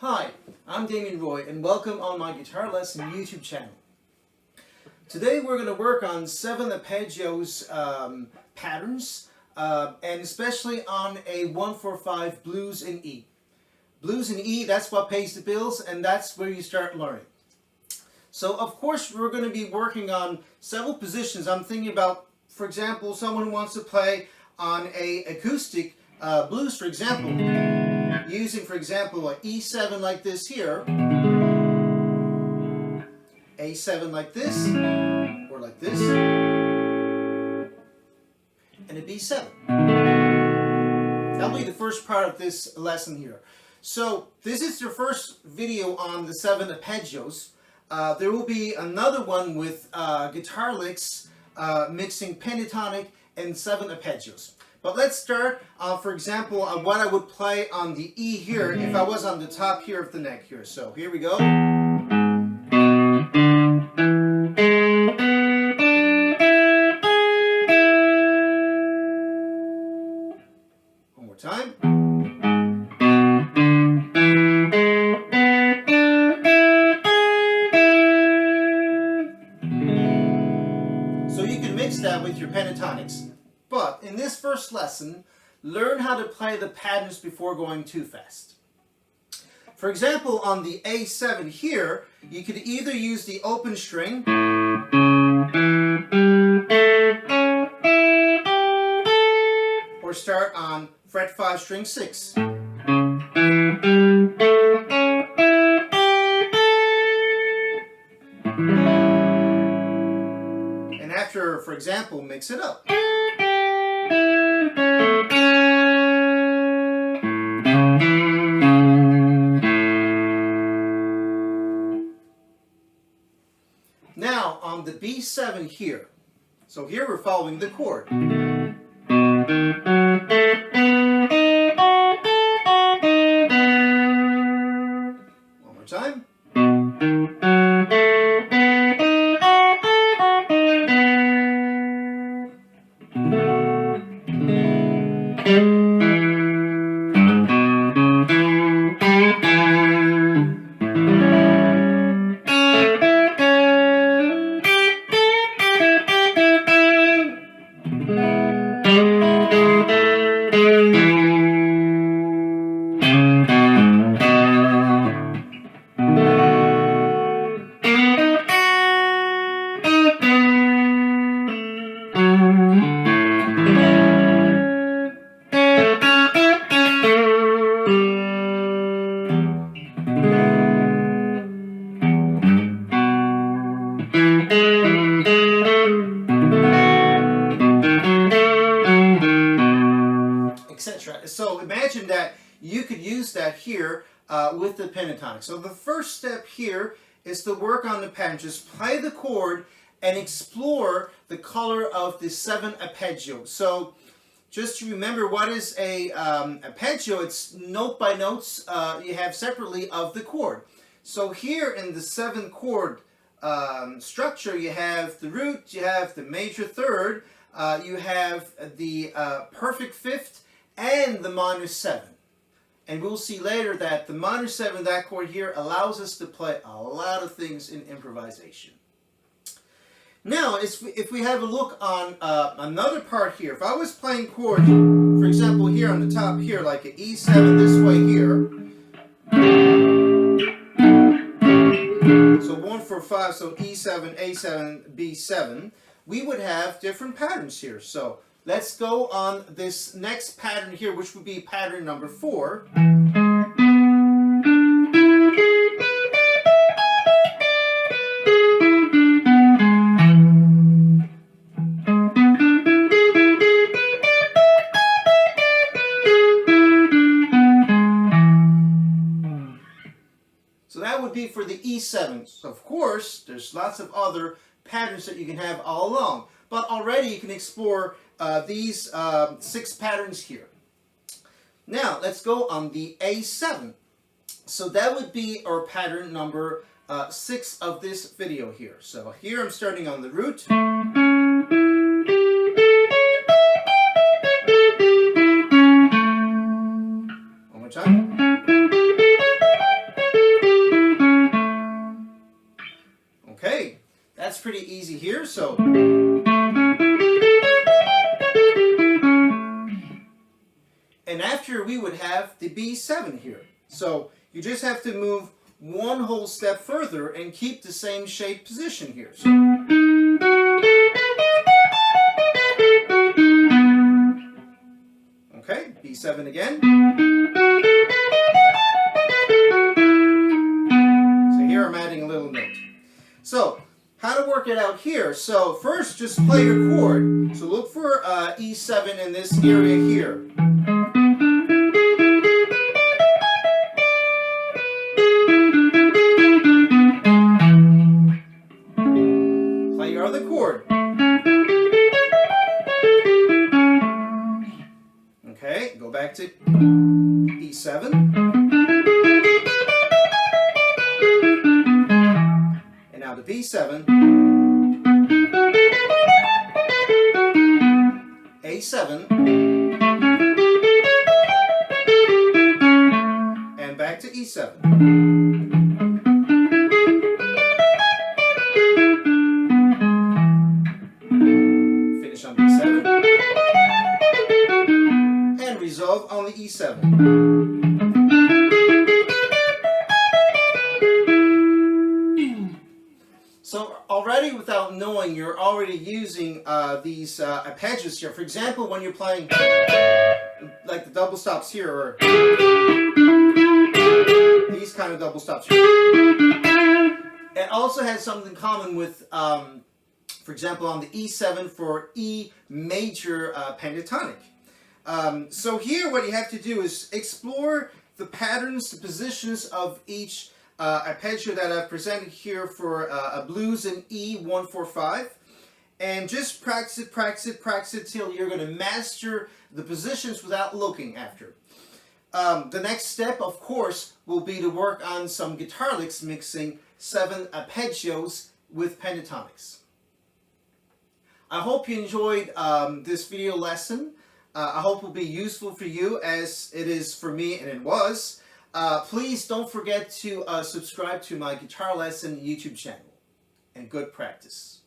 Hi, I'm Damien Roy and welcome on my guitar lesson YouTube channel. Today we're going to work on 7 arpeggios patterns and especially on a 1-4-5 blues in E. Blues in E, that's what pays the bills and that's where you start learning. So of course we're going to be working on several positions. I'm thinking about, for example, someone who wants to play on a acoustic blues, for example, using, for example, an E7 like this here, A7 like this, or like this, and a B7. That'll be the first part of this lesson here. So this is your first video on the 7 arpeggios. There will be another one with guitar licks mixing pentatonic and 7 arpeggios. But let's start, for example, on what I would play on the E here if I was on the top here of the neck here. So here we go. One more time. So you can mix that with your pentatonics. But in this first lesson, learn how to play the patterns before going too fast. For example, on the A7 here, you could either use the open string or start on fret 5 string 6. And after, for example, mix it up. Now on the B7 here, so here we're following the chord. One more time. Etc. So imagine that you could use that here with the pentatonic. So the first step here is to work on the pattern. Just play the chord and explore the color of the 7 arpeggio. So just to remember, what is a arpeggio? It's note by notes you have separately of the chord. So here in the 7 chord structure, you have the root, you have the major third, you have the perfect fifth, and the minor 7. And we'll see later that the minor 7, that chord here, allows us to play a lot of things in improvisation. Now, if we have a look on another part here, if I was playing chords, for example, here on the top here, like an E7 this way here, so 1-4-5, so E7, A7, B7, we would have different patterns here. So let's go on this next pattern here, which would be pattern number 4. So that would be for the E7. So of course, there's lots of other patterns that you can have all along. But already you can explore these 6 patterns here. Now let's go on the A7. So that would be our pattern number 6 of this video here. So here I'm starting on the root. One more time. pretty easy here. So, and after we would have the B7 here. So you just have to move one whole step further and keep the same shape position here. So, okay, B7 again. So here I'm adding a little note. So how to work it out here? So first, just play your chord. So look for E7 in this area here. Play your other chord. Okay, go back to E7. And now to B7. A7. And back to E7. Finish on B7. And resolve on the E7. So already, without knowing, you're already using these arpeggios here. For example, when you're playing like the double stops here, or these kind of double stops here. It also has something in common with, for example, on the E7 for E major pentatonic. So here what you have to do is explore the patterns, the positions of each arpeggio that I've presented here for a blues in E145, and just practice it till you're going to master the positions without looking after. The next step, of course, will be to work on some guitar licks mixing 7th arpeggios with pentatonics. I hope you enjoyed this video lesson. I hope it will be useful for you as it is for me, and it was. Please don't forget to subscribe to my guitar lesson YouTube channel, and good practice.